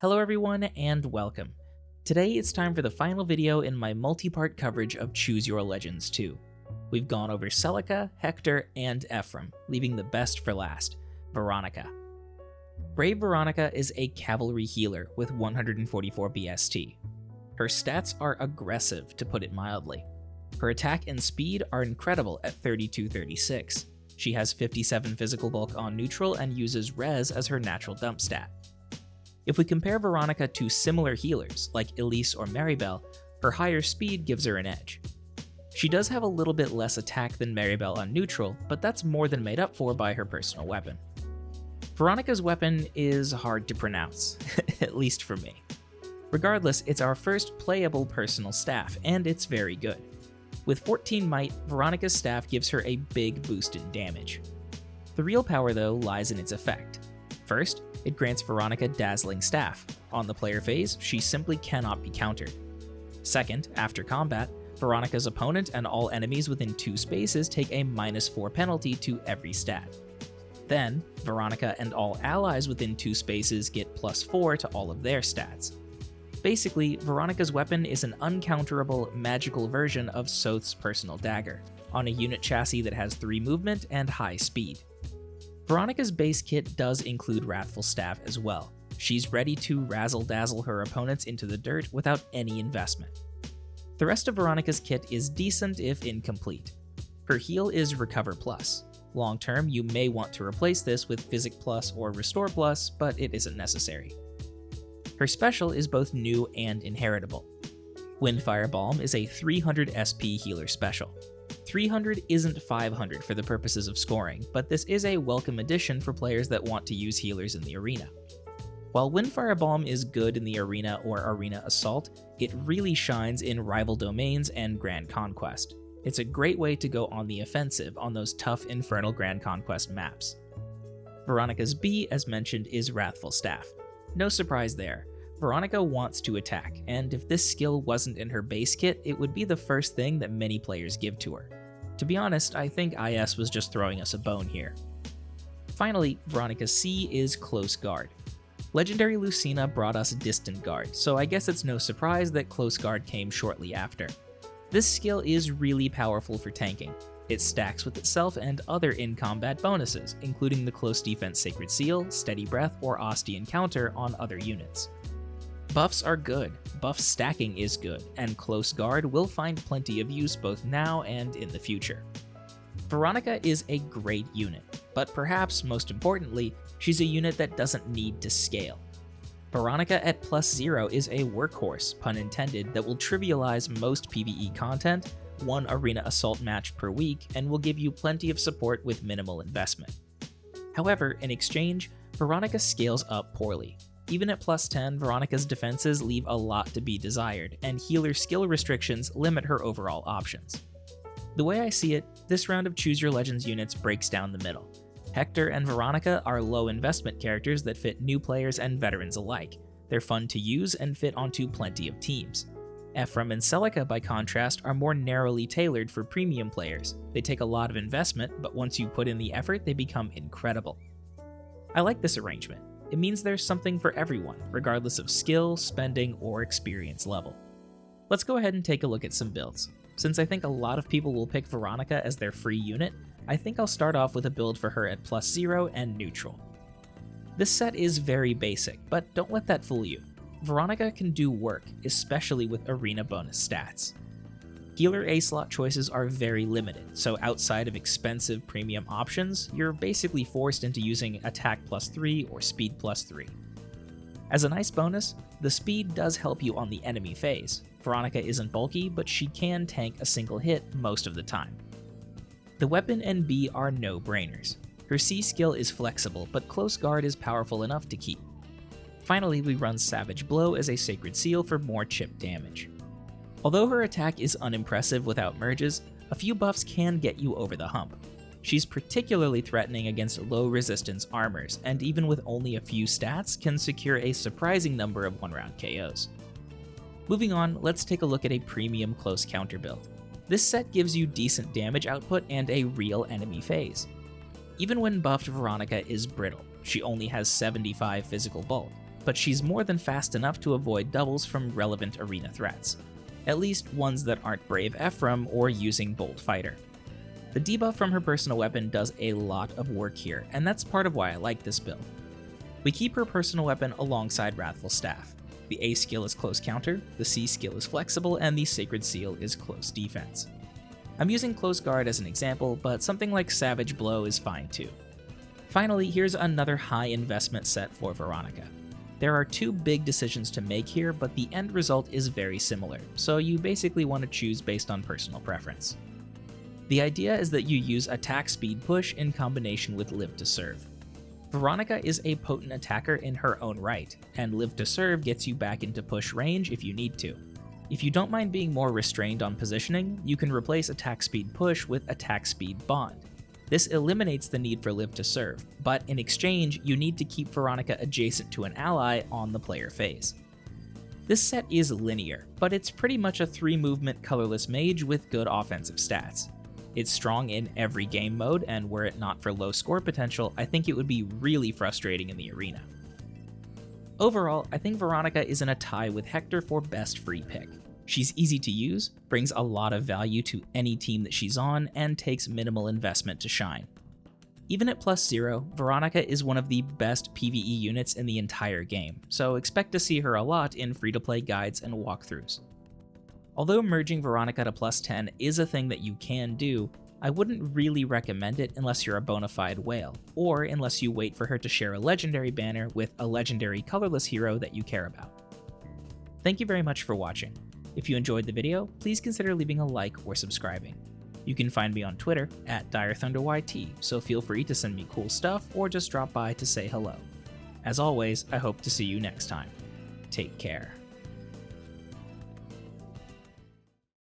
Hello everyone and welcome. Today it's time for the final video in my multi-part coverage of Choose Your Legends 2. We've gone over Celica, Hector, and Ephraim, leaving the best for last, Veronica. Brave Veronica is a cavalry healer with 144 BST. Her stats are aggressive, to put it mildly. Her attack and speed are incredible at 32-36. She has 57 physical bulk on neutral and uses res as her natural dump stat. If we compare Veronica to similar healers like Elise or Maribel, her higher speed gives her an edge. She does have a little bit less attack than Maribel on neutral, but that's more than made up for by her personal weapon. Veronica's weapon is hard to pronounce, at least for me. Regardless, it's our first playable personal staff, and it's very good. With 14 might, Veronica's staff gives her a big boost in damage. The real power, though, lies in its effect. First, it grants Veronica Dazzling Staff. On the player phase, she simply cannot be countered. Second, after combat, Veronica's opponent and all enemies within 2 spaces take a -4 penalty to every stat. Then, Veronica and all allies within 2 spaces get +4 to all of their stats. Basically, Veronica's weapon is an uncounterable, magical version of Soth's personal dagger, on a unit chassis that has 3 movement and high speed. Veronica's base kit does include Wrathful Staff as well. She's ready to razzle-dazzle her opponents into the dirt without any investment. The rest of Veronica's kit is decent if incomplete. Her heal is Recover Plus. Long term, you may want to replace this with Physic Plus or Restore Plus, but it isn't necessary. Her special is both new and inheritable. Windfire Balm is a 300 SP healer special. 300 isn't 500 for the purposes of scoring, but this is a welcome addition for players that want to use healers in the arena. While Windfire Balm is good in the arena or arena assault, it really shines in rival domains and Grand Conquest. It's a great way to go on the offensive on those tough Infernal Grand Conquest maps. Veronica's B, as mentioned, is Wrathful Staff. No surprise there. Veronica wants to attack, and if this skill wasn't in her base kit, it would be the first thing that many players give to her. To be honest, I think IS was just throwing us a bone here. Finally, Veronica's C is Close Guard. Legendary Lucina brought us Distant Guard, so I guess it's no surprise that Close Guard came shortly after. This skill is really powerful for tanking. It stacks with itself and other in-combat bonuses, including the Close Defense Sacred Seal, Steady Breath, or Ostian Counter on other units. Buffs are good, buff stacking is good, and Close Guard will find plenty of use both now and in the future. Veronica is a great unit, but perhaps most importantly, she's a unit that doesn't need to scale. Veronica at +0 is a workhorse, pun intended, that will trivialize most PvE content, 1 arena assault match per week, and will give you plenty of support with minimal investment. However, in exchange, Veronica scales up poorly. Even at +10, Veronica's defenses leave a lot to be desired, and healer skill restrictions limit her overall options. The way I see it, this round of Choose Your Legends units breaks down the middle. Hector and Veronica are low investment characters that fit new players and veterans alike. They're fun to use and fit onto plenty of teams. Ephraim and Celica, by contrast, are more narrowly tailored for premium players. They take a lot of investment, but once you put in the effort, they become incredible. I like this arrangement. It means there's something for everyone, regardless of skill, spending, or experience level. Let's go ahead and take a look at some builds. Since I think a lot of people will pick Veronica as their free unit, I think I'll start off with a build for her at +0 and neutral. This set is very basic, but don't let that fool you. Veronica can do work, especially with arena bonus stats. Healer A-slot choices are very limited, so outside of expensive premium options, you're basically forced into using attack +3 or speed +3. As a nice bonus, the speed does help you on the enemy phase. Veronica isn't bulky, but she can tank a single hit most of the time. The weapon and B are no-brainers. Her C skill is flexible, but Close Guard is powerful enough to keep. Finally, we run Savage Blow as a Sacred Seal for more chip damage. Although her attack is unimpressive without merges, a few buffs can get you over the hump. She's particularly threatening against low resistance armors, and even with only a few stats, can secure a surprising number of 1-round KOs. Moving on, let's take a look at a premium close counter build. This set gives you decent damage output and a real enemy phase. Even when buffed, Veronica is brittle. She only has 75 physical bulk. but she's more than fast enough to avoid doubles from relevant arena threats. At least ones that aren't Brave Ephraim or using Bolt Fighter. The debuff from her personal weapon does a lot of work here, and that's part of why I like this build. We keep her personal weapon alongside Wrathful Staff. The A skill is close counter, the C skill is flexible, and the Sacred Seal is close defense. I'm using Close Guard as an example, but something like Savage Blow is fine too. Finally, here's another high investment set for Veronica. There are two big decisions to make here, but the end result is very similar, so you basically want to choose based on personal preference. The idea is that you use Attack Speed Push in combination with Live to Serve. Veronica is a potent attacker in her own right, and Live to Serve gets you back into push range if you need to. If you don't mind being more restrained on positioning, you can replace Attack Speed Push with Attack Speed Bond. This eliminates the need for Live to Serve, but in exchange, you need to keep Veronica adjacent to an ally on the player phase. This set is linear, but it's pretty much a 3-movement colorless mage with good offensive stats. It's strong in every game mode, and were it not for low score potential, I think it would be really frustrating in the arena. Overall, I think Veronica is in a tie with Hector for best free pick. She's easy to use, brings a lot of value to any team that she's on, and takes minimal investment to shine. Even at +0, Veronica is one of the best PvE units in the entire game, so expect to see her a lot in free-to-play guides and walkthroughs. Although merging Veronica to +10 is a thing that you can do, I wouldn't really recommend it unless you're a bona fide whale, or unless you wait for her to share a legendary banner with a legendary colorless hero that you care about. Thank you very much for watching. If you enjoyed the video, please consider leaving a like or subscribing. You can find me on Twitter at DireThunderYT, so feel free to send me cool stuff or just drop by to say hello. As always, I hope to see you next time. Take care.